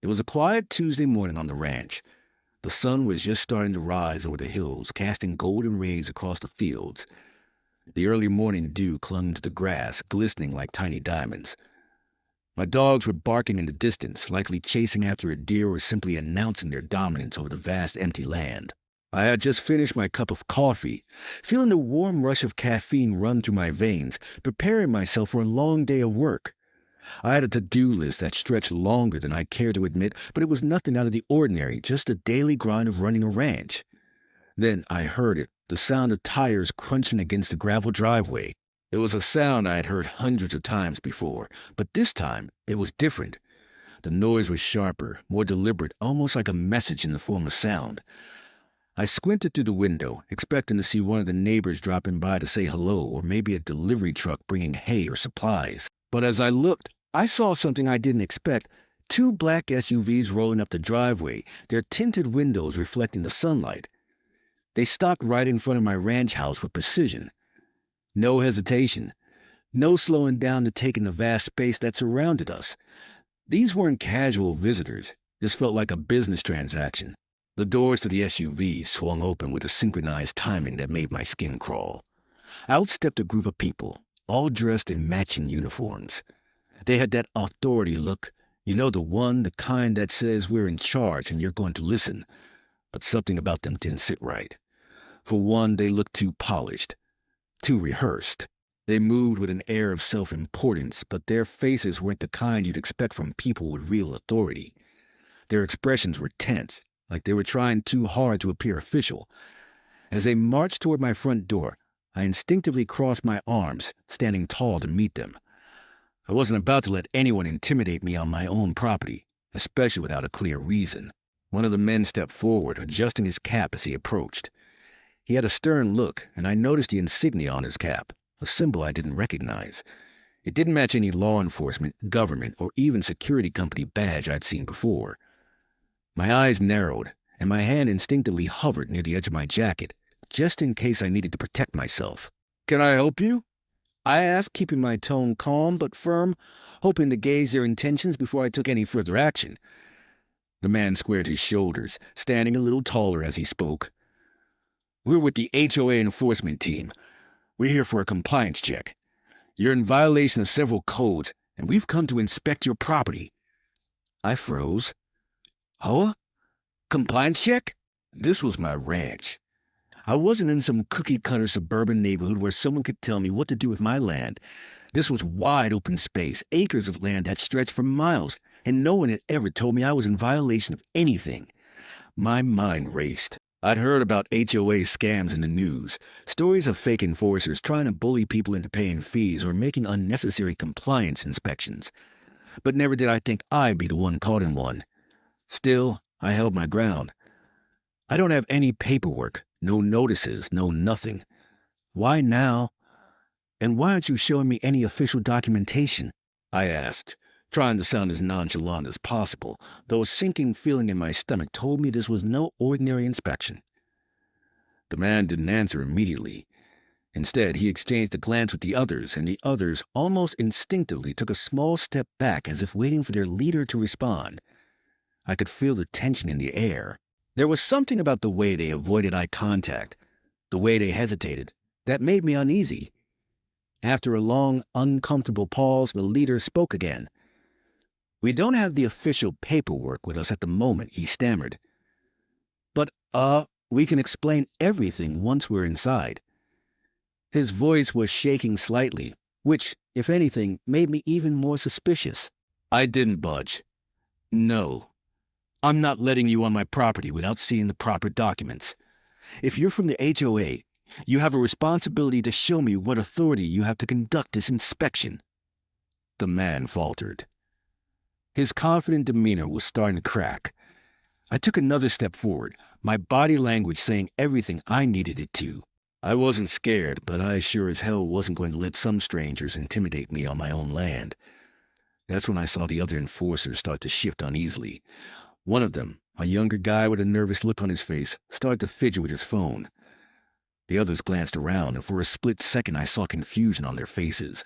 It was a quiet Tuesday morning on the ranch. The sun was just starting to rise over the hills, casting golden rays across the fields. The early morning dew clung to the grass, glistening like tiny diamonds. My dogs were barking in the distance, likely chasing after a deer or simply announcing their dominance over the vast empty land. I had just finished my cup of coffee, feeling the warm rush of caffeine run through my veins, preparing myself for a long day of work. I had a to-do list that stretched longer than I cared to admit, but it was nothing out of the ordinary, just a daily grind of running a ranch. Then I heard it, the sound of tires crunching against the gravel driveway. It was a sound I had heard hundreds of times before, but this time it was different. The noise was sharper, more deliberate, almost like a message in the form of sound. I squinted through the window, expecting to see one of the neighbors dropping by to say hello, or maybe a delivery truck bringing hay or supplies. But as I looked, I saw something I didn't expect. Two black SUVs rolling up the driveway, their tinted windows reflecting the sunlight. They stopped right in front of my ranch house with precision. No hesitation. No slowing down to take in the vast space that surrounded us. These weren't casual visitors. This felt like a business transaction. The doors to the SUVs swung open with a synchronized timing that made my skin crawl. Out stepped a group of people, all dressed in matching uniforms. They had that authority look, the kind that says we're in charge and you're going to listen. But something about them didn't sit right. For one, they looked too polished, too rehearsed. They moved with an air of self-importance, but their faces weren't the kind you'd expect from people with real authority. Their expressions were tense, like they were trying too hard to appear official. As they marched toward my front door, I instinctively crossed my arms, standing tall to meet them. I wasn't about to let anyone intimidate me on my own property, especially without a clear reason. One of the men stepped forward, adjusting his cap as he approached. He had a stern look, and I noticed the insignia on his cap, a symbol I didn't recognize. It didn't match any law enforcement, government, or even security company badge I'd seen before. My eyes narrowed, and my hand instinctively hovered near the edge of my jacket, just in case I needed to protect myself. "Can I help you?" I asked, keeping my tone calm but firm, hoping to gauge their intentions before I took any further action. The man squared his shoulders, standing a little taller as he spoke. "We're with the HOA enforcement team. We're here for a compliance check. You're in violation of several codes, and we've come to inspect your property." I froze. "HOA? Compliance check?" This was my ranch. I wasn't in some cookie-cutter suburban neighborhood where someone could tell me what to do with my land. This was wide open space, acres of land that stretched for miles, and no one had ever told me I was in violation of anything. My mind raced. I'd heard about HOA scams in the news, stories of fake enforcers trying to bully people into paying fees or making unnecessary compliance inspections. But never did I think I'd be the one caught in one. Still, I held my ground. "I don't have any paperwork, no notices, no nothing. Why now? And why aren't you showing me any official documentation?" I asked, trying to sound as nonchalant as possible, though a sinking feeling in my stomach told me this was no ordinary inspection. The man didn't answer immediately. Instead, he exchanged a glance with the others, and the others almost instinctively took a small step back as if waiting for their leader to respond. I could feel the tension in the air. There was something about the way they avoided eye contact, the way they hesitated, that made me uneasy. After a long, uncomfortable pause, the leader spoke again. "We don't have the official paperwork with us at the moment," he stammered. "But, we can explain everything once we're inside." His voice was shaking slightly, which, if anything, made me even more suspicious. I didn't budge. "No. I'm not letting you on my property without seeing the proper documents. If you're from the HOA, you have a responsibility to show me what authority you have to conduct this inspection." The man faltered. His confident demeanor was starting to crack. I took another step forward, my body language saying everything I needed it to. I wasn't scared, but I sure as hell wasn't going to let some strangers intimidate me on my own land. That's when I saw the other enforcers start to shift uneasily. One of them, a younger guy with a nervous look on his face, started to fidget with his phone. The others glanced around, and for a split second I saw confusion on their faces.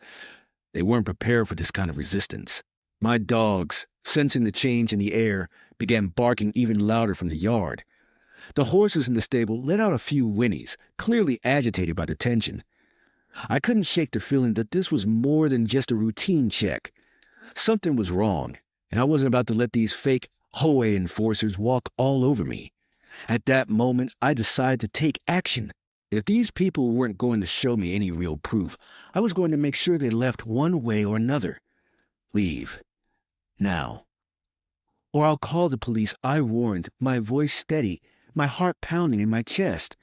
They weren't prepared for this kind of resistance. My dogs, sensing the change in the air, began barking even louder from the yard. The horses in the stable let out a few whinnies, clearly agitated by the tension. I couldn't shake the feeling that this was more than just a routine check. Something was wrong, and I wasn't about to let these fake HOA enforcers walk all over me. At that moment, I decided to take action. If these people weren't going to show me any real proof, I was going to make sure they left one way or another. Leave. Now. Or I'll call the police, I warned, my voice steady, my heart pounding in my chest.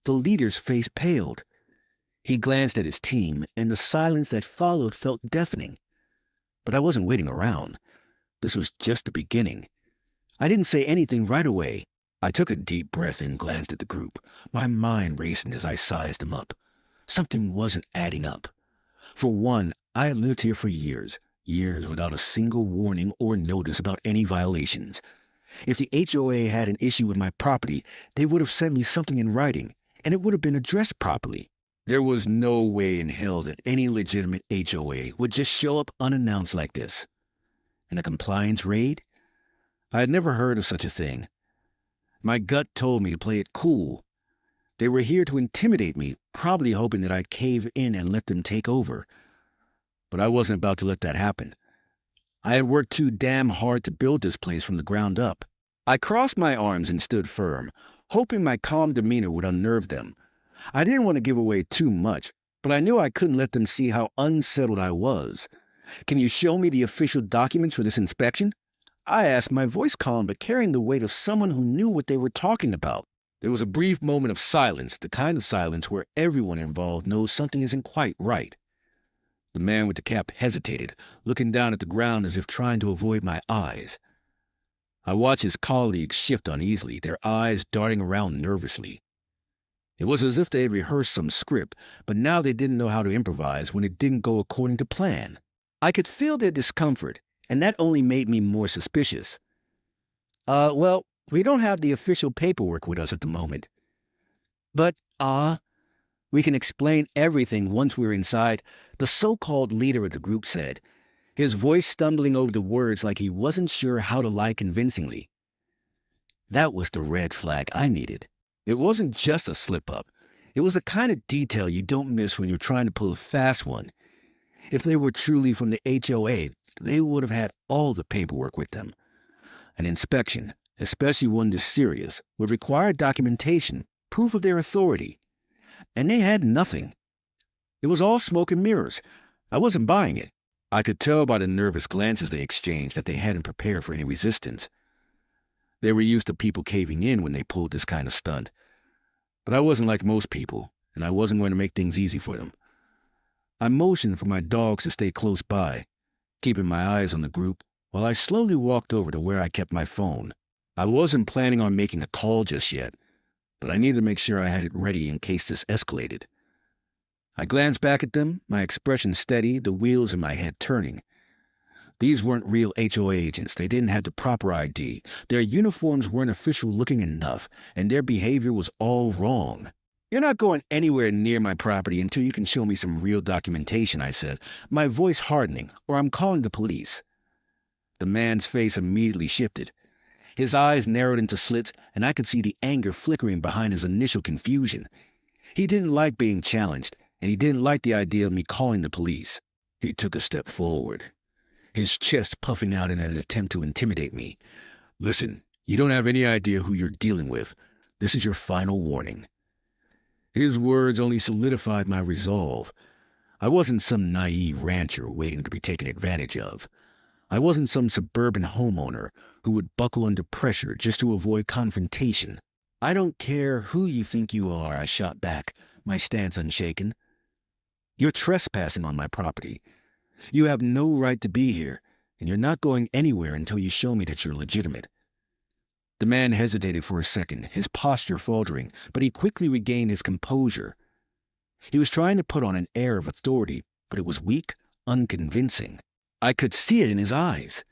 The leader's face paled. He glanced at his team, and the silence that followed felt deafening. But I wasn't waiting around. This was just the beginning. I didn't say anything right away. I took a deep breath and glanced at the group, my mind racing as I sized them up. Something wasn't adding up. For one, I had lived here for years without a single warning or notice about any violations. If the HOA had an issue with my property, they would have sent me something in writing, and it would have been addressed properly. There was no way in hell that any legitimate HOA would just show up unannounced like this. And a compliance raid? I had never heard of such a thing. My gut told me to play it cool. They were here to intimidate me, probably hoping that I'd cave in and let them take over. But I wasn't about to let that happen. I had worked too damn hard to build this place from the ground up. I crossed my arms and stood firm, hoping my calm demeanor would unnerve them. I didn't want to give away too much, but I knew I couldn't let them see how unsettled I was. Can you show me the official documents for this inspection? I asked, my voice calm but carrying the weight of someone who knew what they were talking about. There was a brief moment of silence, the kind of silence where everyone involved knows something isn't quite right. The man with the cap hesitated, looking down at the ground as if trying to avoid my eyes. I watched his colleagues shift uneasily, their eyes darting around nervously. It was as if they had rehearsed some script, but now they didn't know how to improvise when it didn't go according to plan. I could feel their discomfort, and that only made me more suspicious. Well, we don't have the official paperwork with us at the moment. But, we can explain everything once we're inside, the so-called leader of the group said, his voice stumbling over the words like he wasn't sure how to lie convincingly. That was the red flag I needed. It wasn't just a slip-up. It was the kind of detail you don't miss when you're trying to pull a fast one. If they were truly from the HOA, they would have had all the paperwork with them. An inspection, especially one this serious, would require documentation, proof of their authority. And they had nothing. It was all smoke and mirrors. I wasn't buying it. I could tell by the nervous glances they exchanged that they hadn't prepared for any resistance. They were used to people caving in when they pulled this kind of stunt. But I wasn't like most people, and I wasn't going to make things easy for them. I motioned for my dogs to stay close by, keeping my eyes on the group, while I slowly walked over to where I kept my phone. I wasn't planning on making a call just yet, but I needed to make sure I had it ready in case this escalated. I glanced back at them, my expression steady, the wheels in my head turning. These weren't real HOA agents. They didn't have the proper ID. Their uniforms weren't official-looking enough, and their behavior was all wrong. You're not going anywhere near my property until you can show me some real documentation, I said, my voice hardening, or I'm calling the police. The man's face immediately shifted. His eyes narrowed into slits, and I could see the anger flickering behind his initial confusion. He didn't like being challenged, and he didn't like the idea of me calling the police. He took a step forward, his chest puffing out in an attempt to intimidate me. Listen, you don't have any idea who you're dealing with. This is your final warning. His words only solidified my resolve. I wasn't some naive rancher waiting to be taken advantage of. I wasn't some suburban homeowner who would buckle under pressure just to avoid confrontation. I don't care who you think you are, I shot back, my stance unshaken. You're trespassing on my property. You have no right to be here, and you're not going anywhere until you show me that you're legitimate. The man hesitated for a second, his posture faltering, but he quickly regained his composure. He was trying to put on an air of authority, but it was weak, unconvincing. I could see it in his eyes.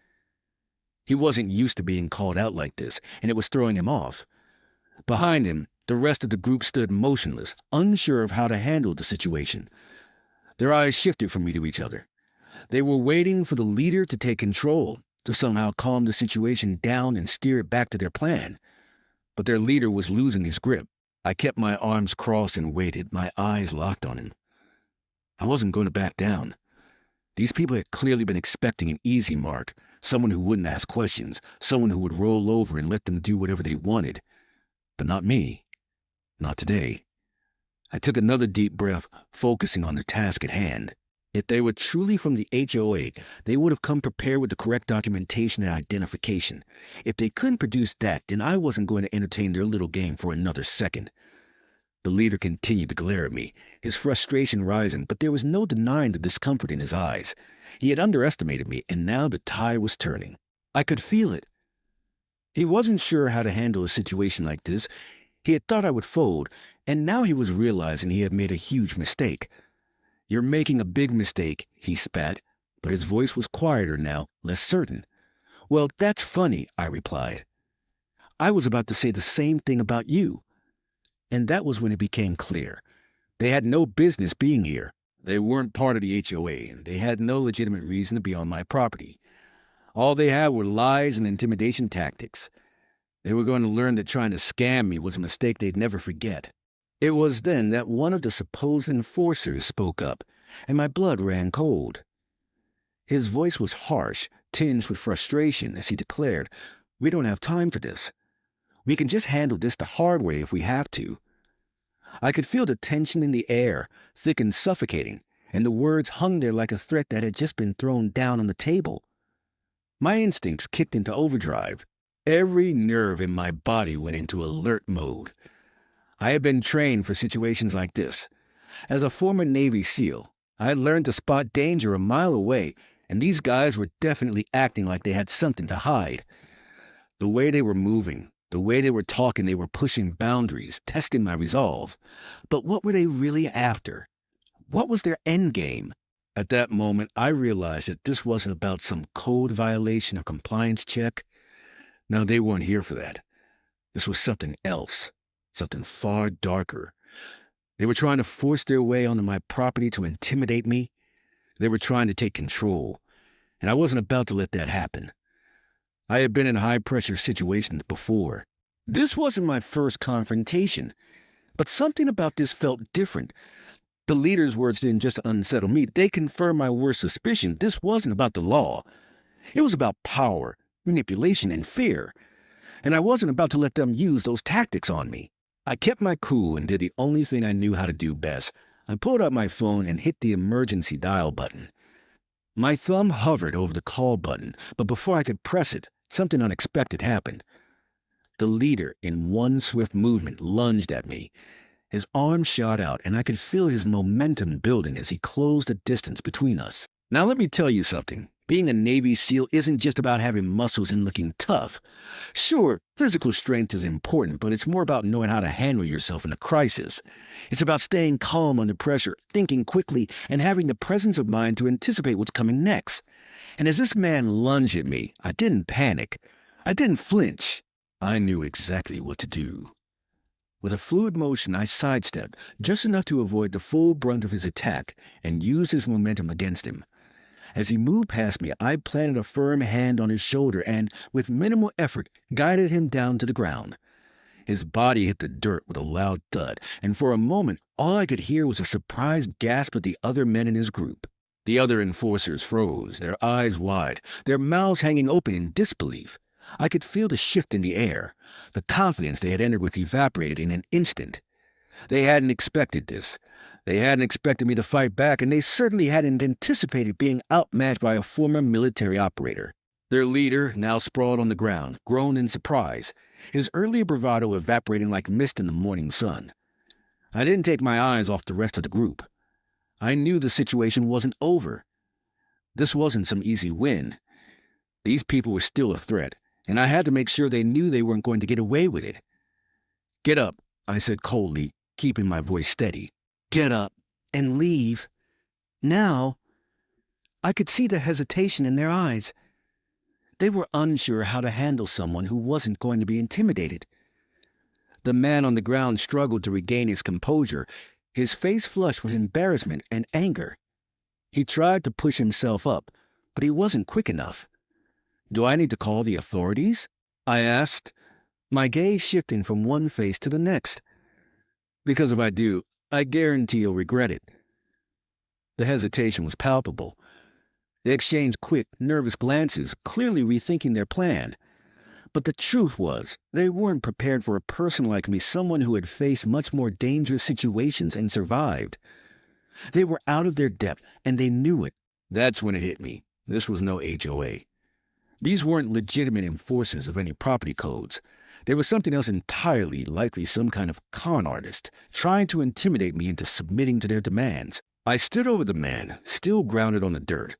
He wasn't used to being called out like this, and it was throwing him off. Behind him, the rest of the group stood motionless, unsure of how to handle the situation. Their eyes shifted from me to each other. They were waiting for the leader to take control, to somehow calm the situation down and steer it back to their plan. But their leader was losing his grip. I kept my arms crossed and waited, my eyes locked on him. I wasn't going to back down. These people had clearly been expecting an easy mark, someone who wouldn't ask questions, someone who would roll over and let them do whatever they wanted. But not me. Not today. I took another deep breath, focusing on the task at hand. If they were truly from the HOA, they would have come prepared with the correct documentation and identification. If they couldn't produce that, then I wasn't going to entertain their little game for another second. The leader continued to glare at me, his frustration rising, but there was no denying the discomfort in his eyes. He had underestimated me, and now the tide was turning. I could feel it. He wasn't sure how to handle a situation like this. He had thought I would fold, and now he was realizing he had made a huge mistake. "You're making a big mistake," he spat, but his voice was quieter now, less certain. "Well, that's funny," I replied. "I was about to say the same thing about you." And that was when it became clear. They had no business being here. They weren't part of the HOA, and they had no legitimate reason to be on my property. All they had were lies and intimidation tactics. They were going to learn that trying to scam me was a mistake they'd never forget. It was then that one of the supposed enforcers spoke up, and my blood ran cold. His voice was harsh, tinged with frustration, as he declared, "We don't have time for this. We can just handle this the hard way if we have to." I could feel the tension in the air, thick and suffocating, and the words hung there like a threat that had just been thrown down on the table. My instincts kicked into overdrive. Every nerve in my body went into alert mode. I had been trained for situations like this. As a former Navy SEAL, I had learned to spot danger a mile away, and these guys were definitely acting like they had something to hide. The way they were moving, the way they were talking, they were pushing boundaries, testing my resolve. But what were they really after? What was their end game? At that moment, I realized that this wasn't about some code violation or compliance check. No, they weren't here for that. This was something else. Something far darker. They were trying to force their way onto my property to intimidate me. They were trying to take control, and I wasn't about to let that happen. I had been in high-pressure situations before. This wasn't my first confrontation, but something about this felt different. The leader's words didn't just unsettle me. They confirmed my worst suspicion. This wasn't about the law. It was about power, manipulation, and fear. And I wasn't about to let them use those tactics on me. I kept my cool and did the only thing I knew how to do best. I pulled out my phone and hit the emergency dial button. My thumb hovered over the call button, but before I could press it, something unexpected happened. The leader, in one swift movement, lunged at me. His arm shot out, and I could feel his momentum building as he closed the distance between us. Now let me tell you something. Being a Navy SEAL isn't just about having muscles and looking tough. Sure, physical strength is important, but it's more about knowing how to handle yourself in a crisis. It's about staying calm under pressure, thinking quickly, and having the presence of mind to anticipate what's coming next. And as this man lunged at me, I didn't panic. I didn't flinch. I knew exactly what to do. With a fluid motion, I sidestepped, just enough to avoid the full brunt of his attack, and used his momentum against him. As he moved past me, I planted a firm hand on his shoulder and, with minimal effort, guided him down to the ground. His body hit the dirt with a loud thud, and for a moment, all I could hear was a surprised gasp of the other men in his group. The other enforcers froze, their eyes wide, their mouths hanging open in disbelief. I could feel the shift in the air. The confidence they had entered with evaporated in an instant. They hadn't expected this. They hadn't expected me to fight back, and they certainly hadn't anticipated being outmatched by a former military operator. Their leader, now sprawled on the ground, groaned in surprise, his earlier bravado evaporating like mist in the morning sun. I didn't take my eyes off the rest of the group. I knew the situation wasn't over. This wasn't some easy win. These people were still a threat, and I had to make sure they knew they weren't going to get away with it. "Get up," I said coldly, keeping my voice steady. "Get up and leave. Now." I could see the hesitation in their eyes. They were unsure how to handle someone who wasn't going to be intimidated. The man on the ground struggled to regain his composure, his face flushed with embarrassment and anger. He tried to push himself up, but he wasn't quick enough. "Do I need to call the authorities?" I asked, my gaze shifting from one face to the next. "Because if I do, I guarantee you'll regret it." The hesitation was palpable. They exchanged quick, nervous glances, clearly rethinking their plan. But the truth was, they weren't prepared for a person like me, someone who had faced much more dangerous situations and survived. They were out of their depth, and they knew it. That's when it hit me. This was no HOA. These weren't legitimate enforcers of any property codes. They were something else entirely, likely some kind of con artist, trying to intimidate me into submitting to their demands. I stood over the man, still grounded on the dirt,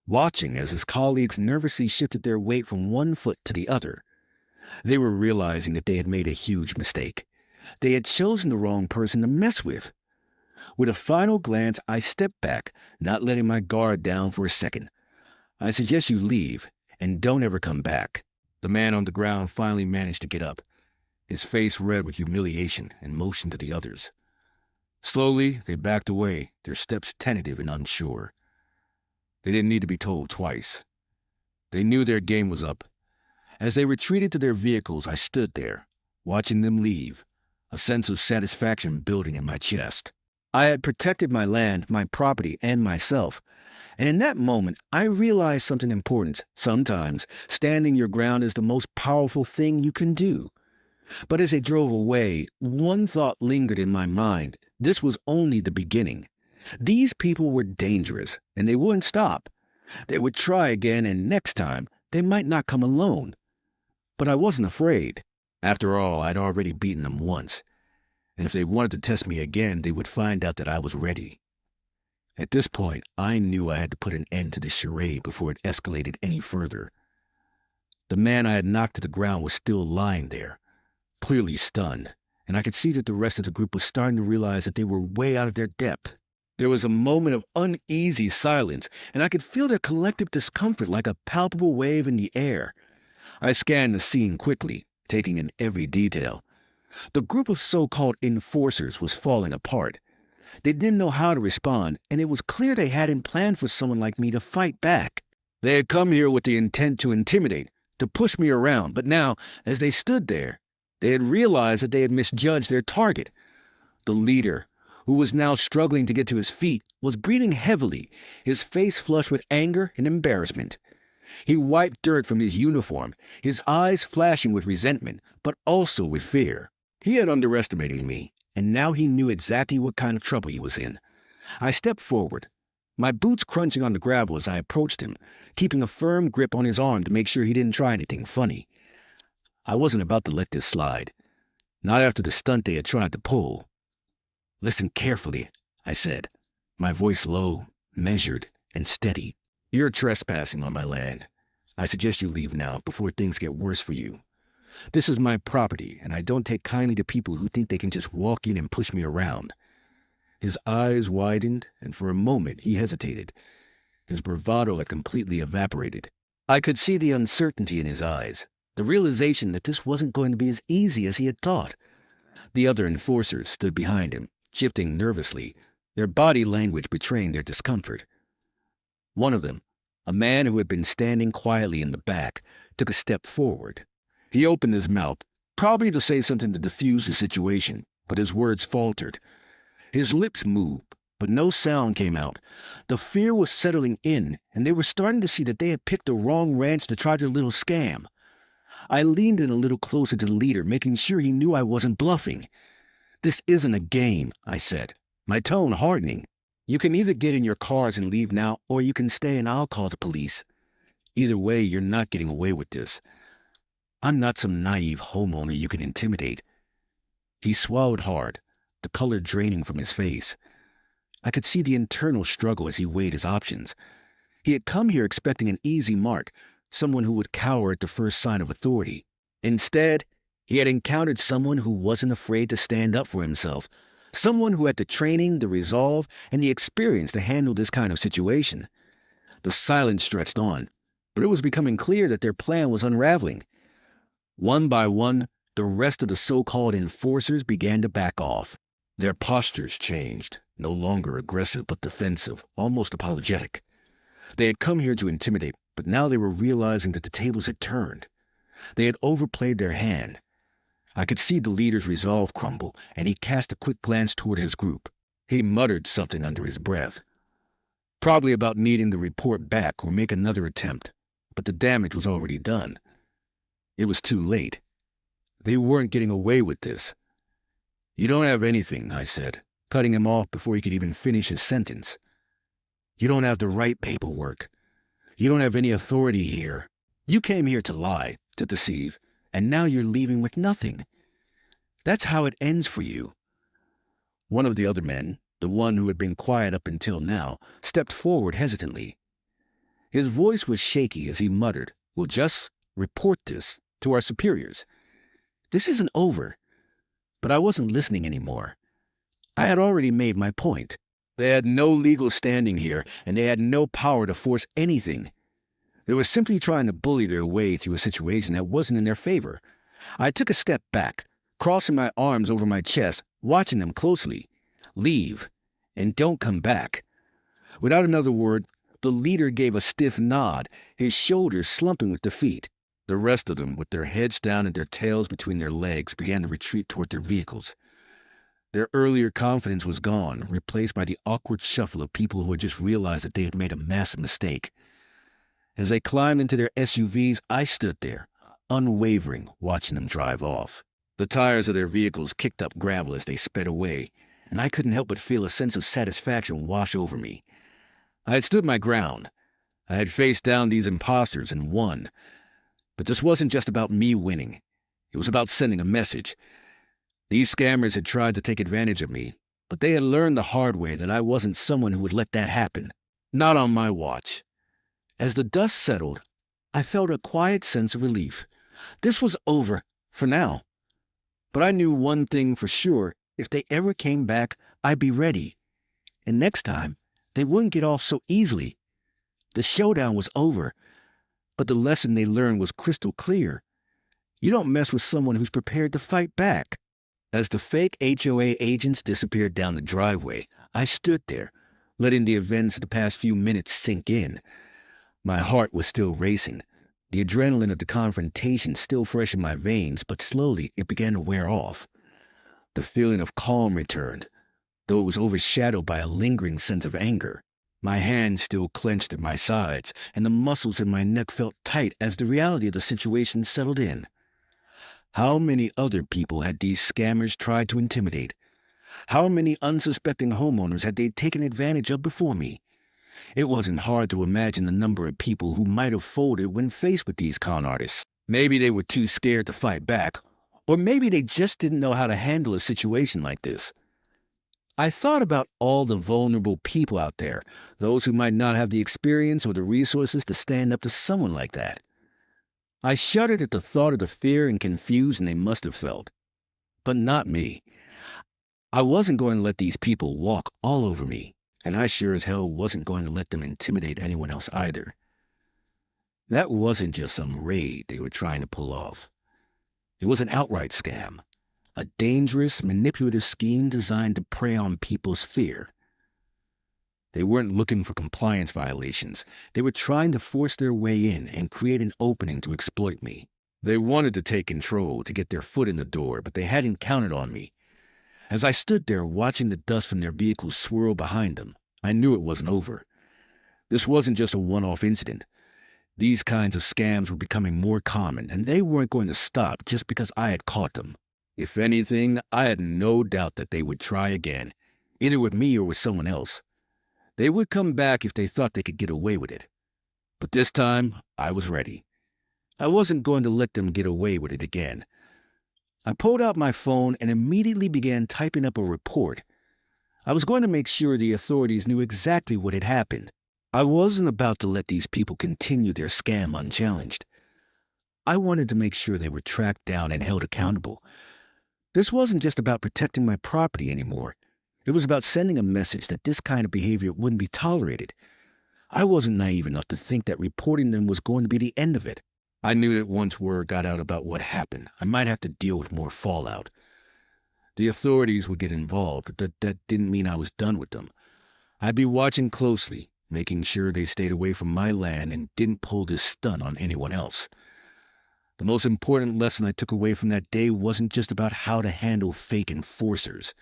watching as his colleagues nervously shifted their weight from one foot to the other. They were realizing that they had made a huge mistake. They had chosen the wrong person to mess with. With a final glance, I stepped back, not letting my guard down for a second. "I suggest you leave, and don't ever come back." The man on the ground finally managed to get up, his face red with humiliation, and motioned to the others. Slowly, they backed away, their steps tentative and unsure. They didn't need to be told twice. They knew their game was up. As they retreated to their vehicles, I stood there, watching them leave, a sense of satisfaction building in my chest. I had protected my land, my property, and myself. And in that moment, I realized something important. Sometimes, standing your ground is the most powerful thing you can do. But as they drove away, one thought lingered in my mind. This was only the beginning. These people were dangerous, and they wouldn't stop. They would try again, and next time, they might not come alone. But I wasn't afraid. After all, I'd already beaten them once. And if they wanted to test me again, they would find out that I was ready. At this point, I knew I had to put an end to this charade before it escalated any further. The man I had knocked to the ground was still lying there, clearly stunned, and I could see that the rest of the group was starting to realize that they were way out of their depth. There was a moment of uneasy silence, and I could feel their collective discomfort like a palpable wave in the air. I scanned the scene quickly, taking in every detail. The group of so-called enforcers was falling apart. They didn't know how to respond, and it was clear they hadn't planned for someone like me to fight back. They had come here with the intent to intimidate, to push me around, but now, as they stood there, they had realized that they had misjudged their target. The leader, who was now struggling to get to his feet, was breathing heavily, his face flushed with anger and embarrassment. He wiped dirt from his uniform, his eyes flashing with resentment, but also with fear. He had underestimated me, and now he knew exactly what kind of trouble he was in. I stepped forward, my boots crunching on the gravel as I approached him, keeping a firm grip on his arm to make sure he didn't try anything funny. I wasn't about to let this slide, not after the stunt they had tried to pull. "Listen carefully," I said, my voice low, measured, and steady. "You're trespassing on my land. I suggest you leave now before things get worse for you. This is my property, and I don't take kindly to people who think they can just walk in and push me around." His eyes widened, and for a moment he hesitated. His bravado had completely evaporated. I could see the uncertainty in his eyes, the realization that this wasn't going to be as easy as he had thought. The other enforcers stood behind him, shifting nervously, their body language betraying their discomfort. One of them, a man who had been standing quietly in the back, took a step forward. He opened his mouth, probably to say something to defuse the situation, but his words faltered. His lips moved, but no sound came out. The fear was settling in, and they were starting to see that they had picked the wrong ranch to try their little scam. I leaned in a little closer to the leader, making sure he knew I wasn't bluffing. "This isn't a game," I said, my tone hardening. "You can either get in your cars and leave now, or you can stay and I'll call the police. Either way, you're not getting away with this. I'm not some naive homeowner you can intimidate." He swallowed hard, the color draining from his face. I could see the internal struggle as he weighed his options. He had come here expecting an easy mark, someone who would cower at the first sign of authority. Instead, he had encountered someone who wasn't afraid to stand up for himself, someone who had the training, the resolve, and the experience to handle this kind of situation. The silence stretched on, but it was becoming clear that their plan was unraveling. One by one, the rest of the so-called enforcers began to back off. Their postures changed, no longer aggressive but defensive, almost apologetic. They had come here to intimidate, but now they were realizing that the tables had turned. They had overplayed their hand. I could see the leader's resolve crumble, and he cast a quick glance toward his group. He muttered something under his breath, probably about needing to report back or make another attempt, but the damage was already done. It was too late. They weren't getting away with this. "You don't have anything," I said, cutting him off before he could even finish his sentence. "You don't have the right paperwork. You don't have any authority here. You came here to lie, to deceive, and now you're leaving with nothing. That's how it ends for you." One of the other men, the one who had been quiet up until now, stepped forward hesitantly. His voice was shaky as he muttered, "We'll just report this to our superiors. This isn't over." But I wasn't listening anymore. I had already made my point. They had no legal standing here, and they had no power to force anything. They were simply trying to bully their way through a situation that wasn't in their favor. I took a step back, crossing my arms over my chest, watching them closely. "Leave, and don't come back." Without another word, the leader gave a stiff nod, his shoulders slumping with defeat. The rest of them, with their heads down and their tails between their legs, began to retreat toward their vehicles. Their earlier confidence was gone, replaced by the awkward shuffle of people who had just realized that they had made a massive mistake. As they climbed into their SUVs, I stood there, unwavering, watching them drive off. The tires of their vehicles kicked up gravel as they sped away, and I couldn't help but feel a sense of satisfaction wash over me. I had stood my ground. I had faced down these imposters and won. But this wasn't just about me winning. It was about sending a message. These scammers had tried to take advantage of me, but they had learned the hard way that I wasn't someone who would let that happen. Not on my watch. As the dust settled, I felt a quiet sense of relief. This was over, for now. But I knew one thing for sure. If they ever came back, I'd be ready. And next time, they wouldn't get off so easily. The showdown was over. But the lesson they learned was crystal clear. You don't mess with someone who's prepared to fight back. As the fake HOA agents disappeared down the driveway, I stood there, letting the events of the past few minutes sink in. My heart was still racing, the adrenaline of the confrontation still fresh in my veins, but slowly it began to wear off. The feeling of calm returned, though it was overshadowed by a lingering sense of anger. My hands still clenched at my sides, and the muscles in my neck felt tight as the reality of the situation settled in. How many other people had these scammers tried to intimidate? How many unsuspecting homeowners had they taken advantage of before me? It wasn't hard to imagine the number of people who might have folded when faced with these con artists. Maybe they were too scared to fight back, or maybe they just didn't know how to handle a situation like this. I thought about all the vulnerable people out there, those who might not have the experience or the resources to stand up to someone like that. I shuddered at the thought of the fear and confusion they must have felt. But not me. I wasn't going to let these people walk all over me, and I sure as hell wasn't going to let them intimidate anyone else either. That wasn't just some raid they were trying to pull off. It was an outright scam. A dangerous, manipulative scheme designed to prey on people's fear. They weren't looking for compliance violations. They were trying to force their way in and create an opening to exploit me. They wanted to take control, to get their foot in the door, but they hadn't counted on me. As I stood there watching the dust from their vehicles swirl behind them, I knew it wasn't over. This wasn't just a one-off incident. These kinds of scams were becoming more common, and they weren't going to stop just because I had caught them. If anything, I had no doubt that they would try again, either with me or with someone else. They would come back if they thought they could get away with it. But this time, I was ready. I wasn't going to let them get away with it again. I pulled out my phone and immediately began typing up a report. I was going to make sure the authorities knew exactly what had happened. I wasn't about to let these people continue their scam unchallenged. I wanted to make sure they were tracked down and held accountable. This wasn't just about protecting my property anymore. It was about sending a message that this kind of behavior wouldn't be tolerated. I wasn't naive enough to think that reporting them was going to be the end of it. I knew that once word got out about what happened, I might have to deal with more fallout. The authorities would get involved, but that didn't mean I was done with them. I'd be watching closely, making sure they stayed away from my land and didn't pull this stunt on anyone else. The most important lesson I took away from that day wasn't just about how to handle fake enforcers.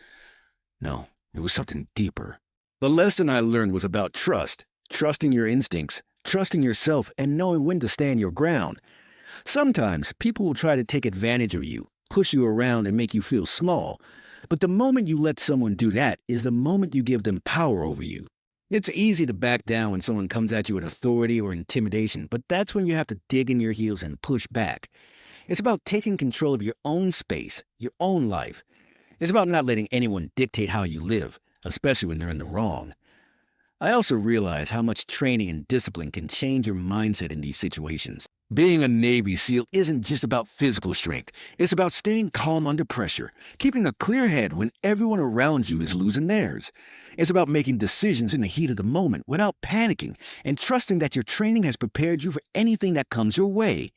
No, it was something deeper. The lesson I learned was about trust, trusting your instincts, trusting yourself, and knowing when to stand your ground. Sometimes people will try to take advantage of you, push you around, and make you feel small. But the moment you let someone do that is the moment you give them power over you. It's easy to back down when someone comes at you with authority or intimidation, but that's when you have to dig in your heels and push back. It's about taking control of your own space, your own life. It's about not letting anyone dictate how you live, especially when they're in the wrong. I also realize how much training and discipline can change your mindset in these situations. Being a Navy SEAL isn't just about physical strength. It's about staying calm under pressure, keeping a clear head when everyone around you is losing theirs. It's about making decisions in the heat of the moment without panicking and trusting that your training has prepared you for anything that comes your way.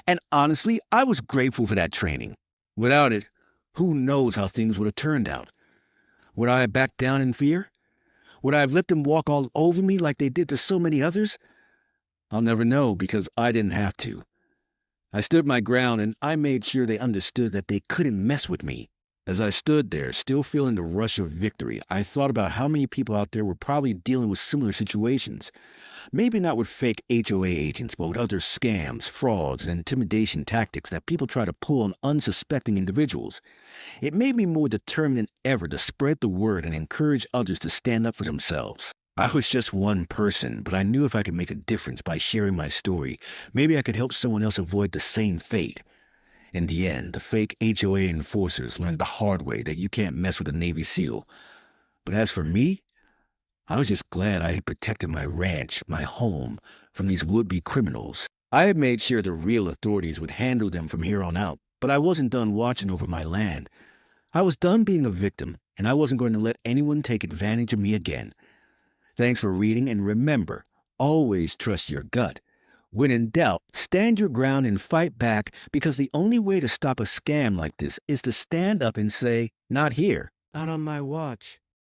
And honestly, I was grateful for that training. Without it, who knows how things would have turned out? Would I have backed down in fear? Would I have let them walk all over me like they did to so many others? I'll never know because I didn't have to. I stood my ground and I made sure they understood that they couldn't mess with me. As I stood there, still feeling the rush of victory, I thought about how many people out there were probably dealing with similar situations. Maybe not with fake HOA agents, but with other scams, frauds, and intimidation tactics that people try to pull on unsuspecting individuals. It made me more determined than ever to spread the word and encourage others to stand up for themselves. I was just one person, but I knew if I could make a difference by sharing my story, maybe I could help someone else avoid the same fate. In the end, the fake HOA enforcers learned the hard way that you can't mess with a Navy SEAL. But as for me, I was just glad I had protected my ranch, my home, from these would-be criminals. I had made sure the real authorities would handle them from here on out, but I wasn't done watching over my land. I was done being a victim, and I wasn't going to let anyone take advantage of me again. Thanks for reading, and remember, always trust your gut. When in doubt, stand your ground and fight back, because the only way to stop a scam like this is to stand up and say, "Not here, not on my watch."